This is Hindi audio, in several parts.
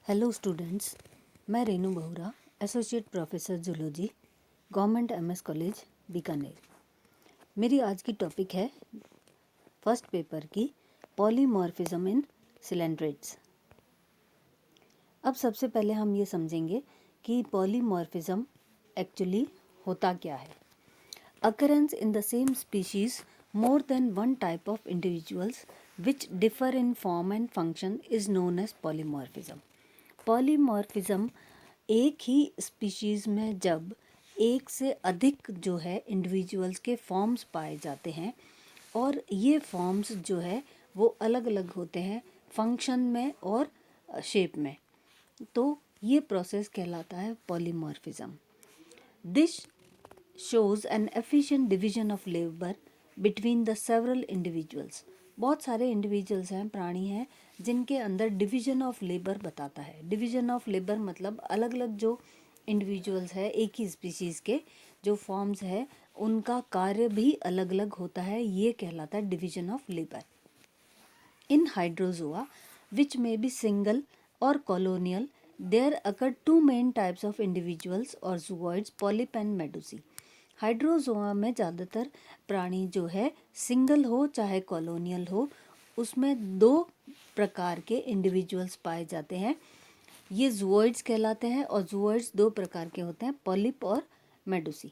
हेलो स्टूडेंट्स, मैं रेनू बहुरा, associate professor zoology, government MS college Bikaner. मेरी आज की टॉपिक है फर्स्ट पेपर की पॉलीमॉर्फिज्म इन सिलेंड्रेट्स। अब सबसे पहले हम ये समझेंगे कि पॉलीमॉर्फिज्म एक्चुअली होता क्या है। Occurrence in the same species more than one type of individuals which differ in form and function is known as polymorphism. Polymorphism एक ही स्पीशीज़ में जब एक से अधिक जो है इंडिविजुअल्स के फॉर्म्स पाए जाते हैं और ये फॉर्म्स जो है वो अलग अलग होते हैं फंक्शन में और शेप में, तो ये प्रोसेस कहलाता है polymorphism. This shows an efficient division of labor between the several individuals. बहुत सारे इंडिविजुअल्स हैं, प्राणी हैं, जिनके अंदर डिवीजन ऑफ लेबर बताता है। डिवीजन ऑफ लेबर मतलब अलग अलग जो इंडिविजुअल्स है एक ही स्पीशीज़ के जो फॉर्म्स है उनका कार्य भी अलग अलग होता है, ये कहलाता है division of labour. In Hydrozoa which may be single और colonial there occur two main types of individuals or zooids, polyp and medusae. Hydrozoa में ज़्यादातर प्राणी जो है सिंगल हो चाहे कॉलोनियल हो, उसमें दो प्रकार के इंडिविजुअल्स पाए जाते हैं, ये जूओइड्स कहलाते हैं। और जूओइड्स दो प्रकार के होते हैं, पॉलिप और मेडुसी।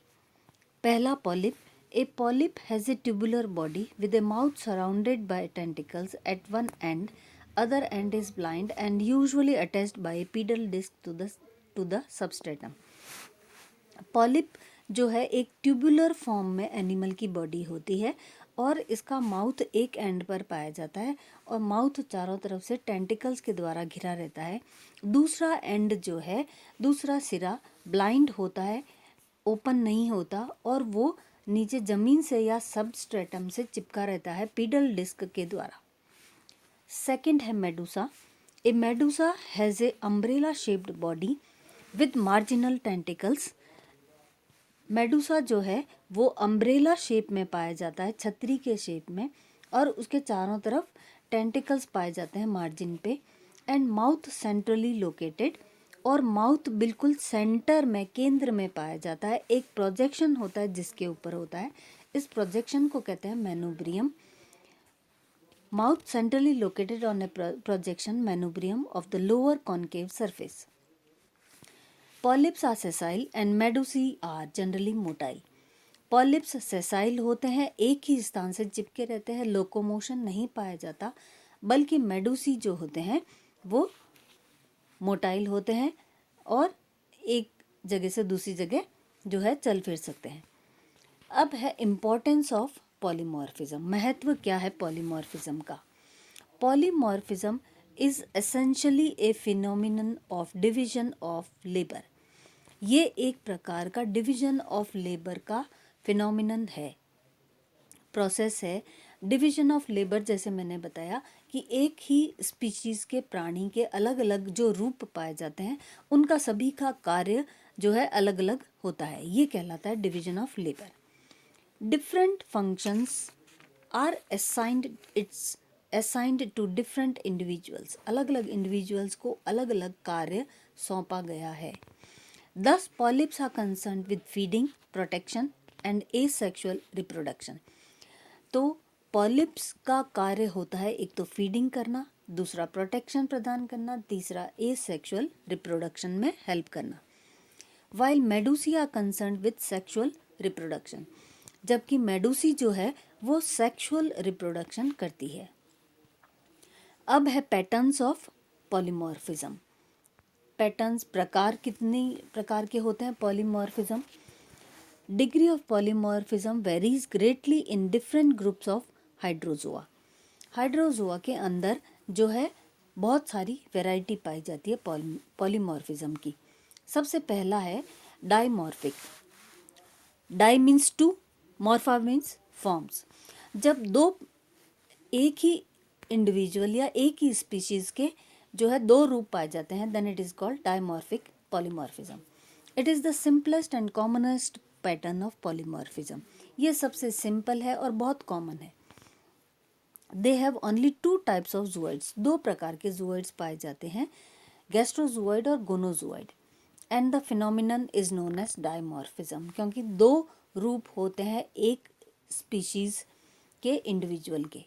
पहला polyp, a polyp has a tubular body with a mouth surrounded by tentacles at one end, other end is blind and usually attached by a pedal disc to the substratum. Polyp जो है एक ट्यूबुलर फॉर्म में एनिमल की बॉडी होती है और इसका माउथ एक एंड पर पाया जाता है और माउथ चारों तरफ से टेंटिकल्स के द्वारा घिरा रहता है। दूसरा एंड जो है, दूसरा सिरा ब्लाइंड होता है, ओपन नहीं होता और वो नीचे ज़मीन से या सबस्ट्रेटम से चिपका रहता है पीडल डिस्क के द्वारा। सेकेंड है Medusa. A Medusa has a umbrella shaped body with marginal tentacles. Medusa जो है वो अम्ब्रेला शेप में पाया जाता है, छतरी के शेप में, और उसके चारों तरफ टेंटिकल्स पाए जाते हैं मार्जिन पे। एंड माउथ सेंट्रली लोकेटेड, और माउथ बिल्कुल सेंटर में, केंद्र में पाया जाता है। एक प्रोजेक्शन होता है जिसके ऊपर होता है, इस प्रोजेक्शन को कहते हैं मेनोब्रियम। Mouth centrally located on a projection manubrium of the lower concave surface. Polyps are sessile and medusae are generally motile. Polyps sessile होते हैं, एक ही स्थान से चिपके रहते हैं, लोकोमोशन नहीं पाया जाता, बल्कि मेडुसी जो होते हैं वो मोटाइल होते हैं और एक जगह से दूसरी जगह जो है चल फिर सकते हैं। अब है इम्पोर्टेंस ऑफ पॉलीमॉर्फिज्म, महत्व क्या है पॉलीमॉर्फिज्म का। Polymorphism is essentially A phenomenon of division of labour. ये एक प्रकार का डिवीजन ऑफ लेबर का फिनोमिनन है, प्रोसेस है। डिवीजन ऑफ लेबर जैसे मैंने बताया कि एक ही स्पीशीज़ के प्राणी के अलग अलग जो रूप पाए जाते हैं उनका सभी का कार्य जो है अलग अलग होता है, ये कहलाता है division of labour. Different functions are assigned to different individuals. अलग अलग individuals को अलग अलग कार्य सौंपा गया है। Thus polyps are concerned with feeding, protection and asexual reproduction. तो पॉलिप्स का कार्य होता है एक तो फीडिंग करना, दूसरा प्रोटेक्शन प्रदान करना, तीसरा एसेक्सुअल रिप्रोडक्शन में हेल्प करना। While medusae are concerned with sexual reproduction, जबकि मेडुसी जो है वो सेक्सुअल रिप्रोडक्शन करती है। अब है पैटर्न्स ऑफ पॉलीमॉर्फिज्म। पैटर्न्स, प्रकार, कितनी प्रकार के होते हैं polymorphism. Degree of polymorphism varies greatly in different groups of Hydrozoa. Hydrozoa के अंदर जो है बहुत सारी वैरायटी पाई जाती है पॉलीमॉर्फिज्म की। सबसे पहला है dimorphic. Di means two, morpha means forms. जब दो एक ही इंडिविजुअल या एक ही स्पीशीज़ के जो है दो रूप पाए जाते हैं, then it is called dimorphic polymorphism. It is the simplest and commonest pattern of polymorphism. ये सबसे सिंपल है और बहुत कॉमन है। They have only two types of zooids. दो प्रकार के जूओइड्स पाए जाते हैं, गैस्ट्रोजूओइड और gonozooid. And the phenomenon is known as dimorphism, क्योंकि दो रूप होते हैं एक स्पीशीज के इंडिविजुअल के।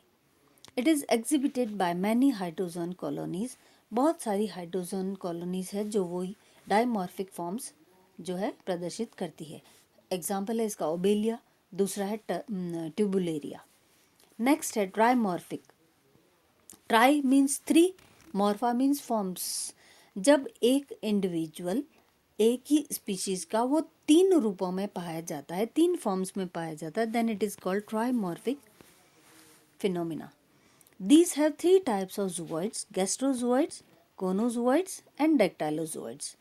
It is exhibited by many hydrogen colonies, बहुत सारी हाइड्रोजन कॉलोनीज है जो वो डायमॉर्फिक फॉर्म्स जो है प्रदर्शित करती है। एग्जाम्पल है इसका ओबेलिया, दूसरा है ट्यूबुलेरिया। नेक्स्ट है trimorphic. Tri means three, morpha means forms. जब एक इंडिविजुअल एक ही स्पीशीज का वो तीन रूपों में पाया जाता है, तीन फॉर्म्स में पाया जाता है, then it is called trimorphic phenomena. These have three types of zooids: gastrozoids, gonozoids and dactylozoids.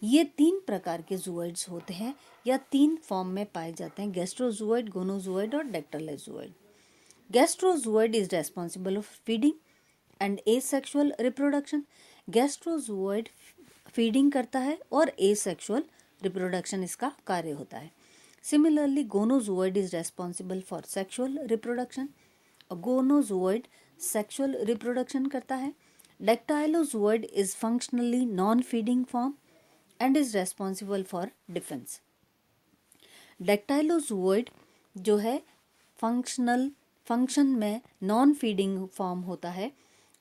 ये तीन प्रकार के जूइड्स होते हैं या तीन फॉर्म में पाए जाते हैं: गैस्ट्रोजूइड, गोनोजूइड और dactylozooid. Gastrozooid is responsible of feeding and asexual reproduction. Gastrozooid feeding करता है और एसेक्सुअल रिप्रोडक्शन इसका कार्य होता है। Similarly gonozooid is responsible for sexual reproduction. Gonozooid sexual reproduction करता है। Dactylozooid is functionally non feeding form and is responsible for defence. Dactylozooid जो है फंक्शन में नॉन फीडिंग फॉर्म होता है,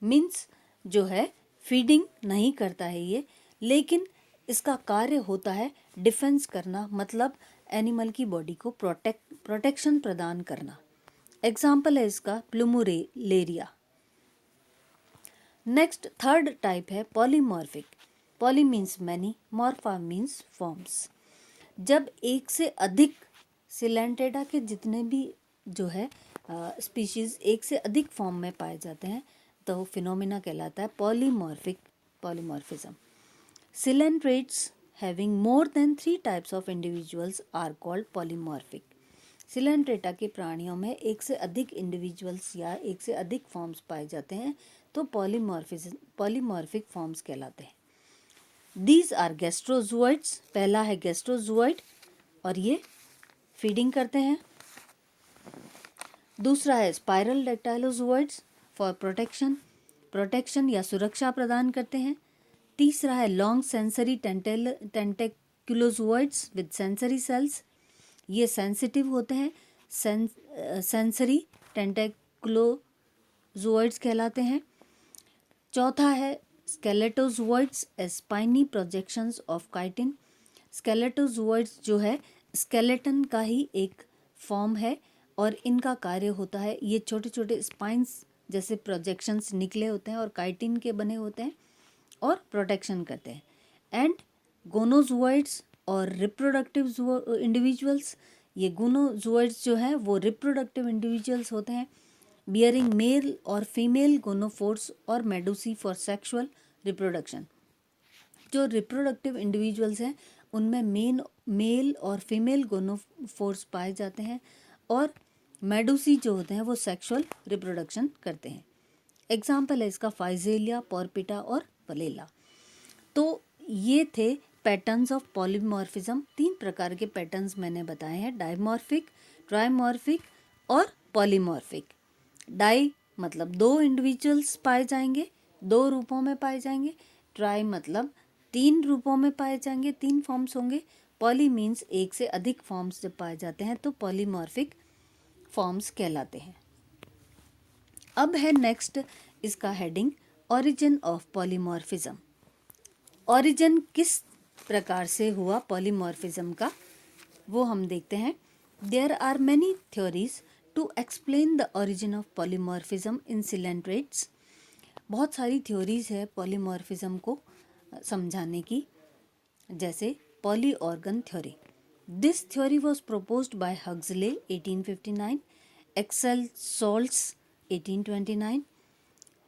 मीन्स जो है फीडिंग नहीं करता है ये, लेकिन इसका कार्य होता है डिफेंस करना, मतलब एनिमल की बॉडी को प्रोटेक्शन प्रदान करना। एग्जाम्पल है इसका प्लूमुलेरिया। नेक्स्ट थर्ड टाइप है polymorphic. Poly means many, morpha means forms. जब एक से अधिक सिलेंटेडा के जितने भी जो है स्पीशीज एक से अधिक फॉर्म में पाए जाते हैं तो वो फिनोमिना कहलाता है polymorphism. Coelenterates having more than 3 types of individuals are called polymorphic. Coelenterata के प्राणियों में एक से अधिक इंडिविजुअल्स या एक से अधिक फॉर्म्स पाए जाते हैं तो पॉलीमॉर्फिक फॉर्म्स कहलाते हैं। दीज आर गैस्ट्रोजूइड्स, पहला है गैस्ट्रोजूइड और ये फीडिंग करते हैं। दूसरा है स्पाइरल डेक्टाइलोजूइड्स फॉर प्रोटेक्शन या सुरक्षा प्रदान करते हैं। तीसरा है long sensory tentaculozooids with sensory cells, ये सेंसिटिव होते हैं, सेंसरी टेंटेक्युलोजूइड्स कहलाते हैं। चौथा है skeletozooids spiny projections of chitin. Skeletozooids जो है स्केलेटन का ही एक फॉर्म है और इनका कार्य होता है, ये छोटे छोटे स्पाइंस जैसे प्रोजेक्शंस निकले होते हैं और काइटिन के बने होते हैं और प्रोटेक्शन करते हैं। एंड गोनोजूइड्स और रिप्रोडक्टिव इंडिविजुअल्स, ये गोनोजूइड्स जो है वो रिप्रोडक्टिव इंडिविजुअल्स होते हैं, बियरिंग मेल और फीमेल गोनोफोर्स और मेडुसी फॉर सेक्सुअल रिप्रोडक्शन। जो रिप्रोडक्टिव इंडिविजुअल्स हैं उनमें मेल और फीमेल गोनोफोर्स पाए जाते हैं और मेडुसी जो होते हैं वो सेक्सुअल रिप्रोडक्शन करते हैं। एग्जाम्पल है इसका फाइजेलिया, पॉर्पिटा और पलेला। तो ये थे पैटर्न्स ऑफ पॉलीमॉर्फिज्म। 3 प्रकार के पैटर्न्स मैंने बताए हैं: डाइमॉर्फिक, ट्राइमॉर्फिक और पॉलीमॉर्फिक। डाई मतलब 2 इंडिविजुअल्स पाए जाएंगे, 2 रूपों में पाए जाएंगे। ट्राई मतलब 3 रूपों में पाए जाएंगे, 3 फॉर्म्स होंगे। पॉली मीन्स एक से अधिक फॉर्म्स जब पाए जाते हैं तो पॉलीमॉर्फिक फॉर्म्स कहलाते हैं। अब है नेक्स्ट इसका heading origin of polymorphism. Origin किस प्रकार से हुआ पॉलीमॉर्फिज्म का वो हम देखते हैं। There are many theories to explain the origin of polymorphism in coelenterates. बहुत सारी थ्योरीज है पॉलीमॉर्फिज्म को समझाने की, जैसे poly organ theory. This theory was proposed by Huxley 1859, एक्सेल सोल्स 1829,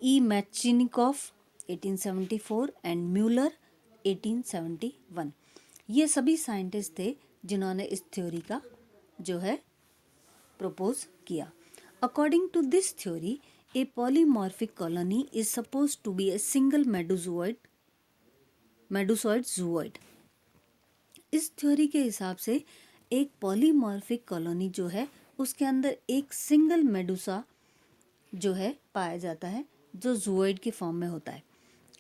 ई मैचनिकॉफ 1874 एंड म्यूलर 1871। ये सभी साइंटिस्ट थे जिन्होंने इस थ्योरी का जो है प्रपोज किया। According to this theory a polymorphic colony is suppose to be a single medusoid zooid. इस थ्योरी के हिसाब से एक पॉलीमॉर्फिक कॉलोनी जो है उसके अंदर एक सिंगल मेडुसा जो है पाया जाता है जो जूओइड के फॉर्म में होता है।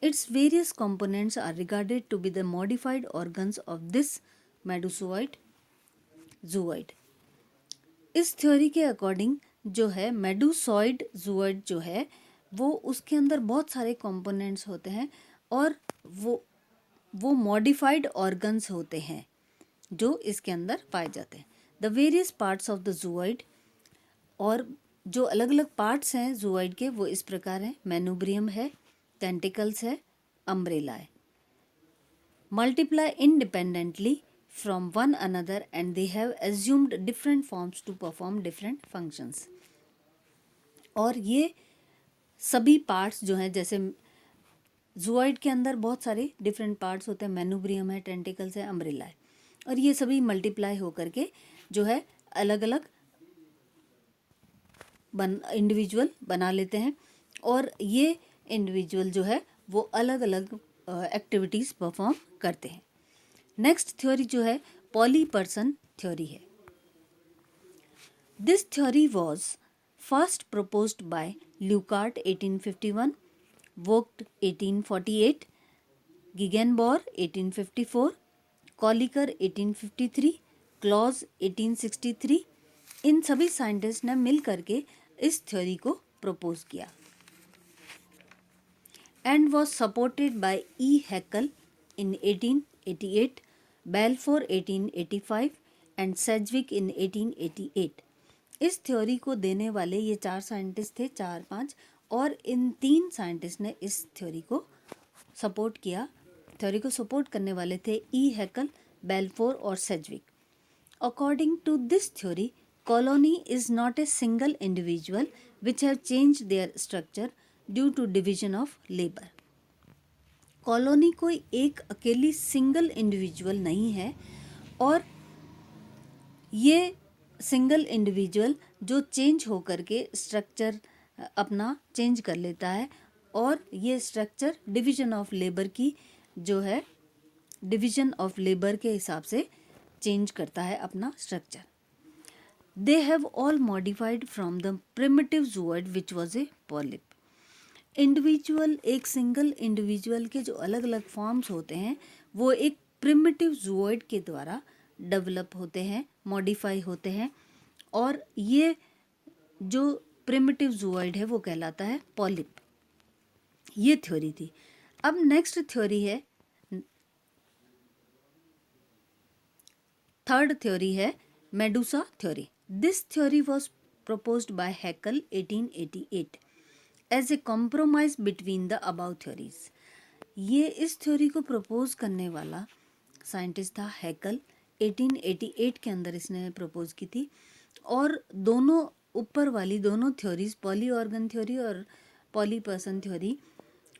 Its various components are regarded to be the modified organs of this medusoid zooid. इस थ्योरी के अकॉर्डिंग जो है मेडुसॉइड जूइड जो है वो उसके अंदर बहुत सारे कंपोनेंट्स होते हैं और वो मॉडिफाइड ऑर्गन्स होते हैं जो इसके अंदर पाए जाते हैं. The various parts of the zooid, और जो अलग अलग पार्ट्स हैं जूइड के वो इस प्रकार हैं. मेनुब्रियम है, टेंटिकल्स है, अम्ब्रेला है. Multiply independently from one another and they have assumed different forms to perform different functions. और ये सभी पार्ट्स जो हैं, जैसे जूइड के अंदर बहुत सारे डिफरेंट पार्ट्स होते हैं, मेनुब्रियम है, टेंटिकल्स है, अम्ब्रेला है, और ये सभी मल्टीप्लाई होकर के जो है अलग अलग इंडिविजुअल बना लेते हैं और ये इंडिविजुअल जो है वो अलग अलग एक्टिविटीज़ परफॉर्म करते हैं. नेक्स्ट थ्योरी जो है पॉली पर्सन थ्योरी है. This theory was first proposed by Leuckart 1851, Vogt 1848, Gegenbaur 1854, Kolliker 1853, Claus 1863. इन सभी साइंटिस्ट ने मिल करके इस थ्योरी को प्रपोज किया and was supported by E Haeckel in 1888, Balfour 1885 and Sedgwick in 1888. इस थ्योरी को देने वाले ये 4 साइंटिस्ट थे, 4-5, और इन 3 साइंटिस्ट ने इस थ्योरी को सपोर्ट किया. थ्योरी को सपोर्ट करने वाले थे ई हैकल, बेल्फोर और Sedgwick. According to this theory, colony is not a single individual which have changed their structure due to division of labor. Colony कोई एक अकेली सिंगल इंडिविजुअल नहीं है और ये सिंगल इंडिविजुअल जो चेंज होकर के स्ट्रक्चर अपना चेंज कर लेता है और ये स्ट्रक्चर डिवीजन ऑफ लेबर की जो है डिवीजन ऑफ लेबर के हिसाब से चेंज करता है अपना structure. They have all modified from the primitive zooid which was a polyp. Individual, एक सिंगल इंडिविजुअल के जो अलग अलग फॉर्म्स होते हैं वो एक प्रिमिटिव जूइड के द्वारा डेवलप होते हैं, मॉडिफाई होते हैं, और ये जो प्रिमिटिव जूइड है वो कहलाता है पॉलिप. ये थ्योरी थी. अब नेक्स्ट थ्योरी है, थर्ड थ्योरी है medusa theory. This theory was proposed by Haeckel 1888 as a compromise between the above theories. ये इस थ्योरी को प्रपोज करने वाला साइंटिस्ट था हैकल. 1888 के अंदर इसने प्रपोज की थी और दोनों ऊपर वाली दोनों थ्योरीज, पॉली ऑर्गन थ्योरी और पॉली पर्सन थ्योरी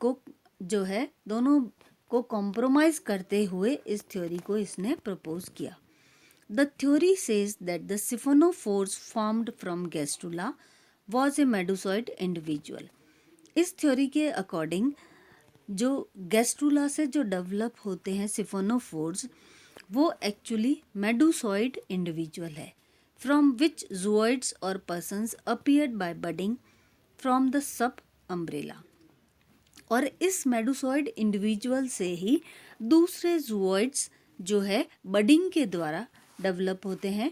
को जो है दोनों को कॉम्प्रोमाइज करते हुए इस थ्योरी को इसने प्रपोज किया. The theory says that the siphonophores formed from gastrula was a medusoid individual. इस थ्योरी के अकॉर्डिंग जो गैस्ट्रुला से जो डेवलप होते हैं सिफोनोफोर्स वो एक्चुअली मेडुसॉइड इंडिविजुअल है, फ्रॉम विच जूइड्स और persons appeared by budding from the sub umbrella. और इस मेडुसॉइड इंडिविजुअल से ही दूसरे जूइड्स जो है बडिंग के द्वारा डेवलप होते हैं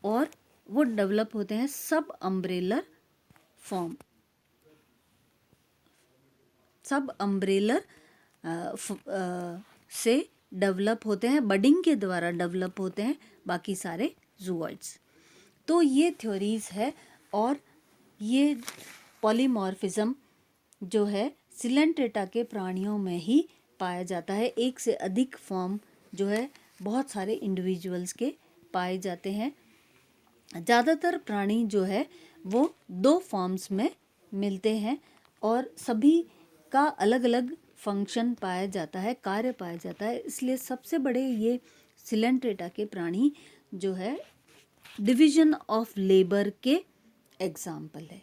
और वो डेवलप होते हैं सब अम्ब्रेलर फॉर्म, सब अम्ब्रेलर से डेवलप होते हैं, बडिंग के द्वारा डेवलप होते हैं बाकी सारे जूइड्स. तो ये थ्योरीज है और ये पॉलीमॉर्फिज्म जो है सिलेंट्रेटा के प्राणियों में ही पाया जाता है. एक से अधिक फॉर्म जो है बहुत सारे इंडिविजुअल्स के पाए जाते हैं. ज़्यादातर प्राणी जो है वो 2 फॉर्म्स में मिलते हैं और सभी का अलग अलग फंक्शन पाया जाता है, कार्य पाया जाता है. इसलिए सबसे बड़े ये सिलेंट्रेटा के प्राणी जो है डिवीजन ऑफ लेबर के एग्जाम्पल है.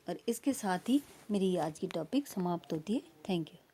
और इसके साथ ही मेरी आज की टॉपिक समाप्त होती है. Thank you.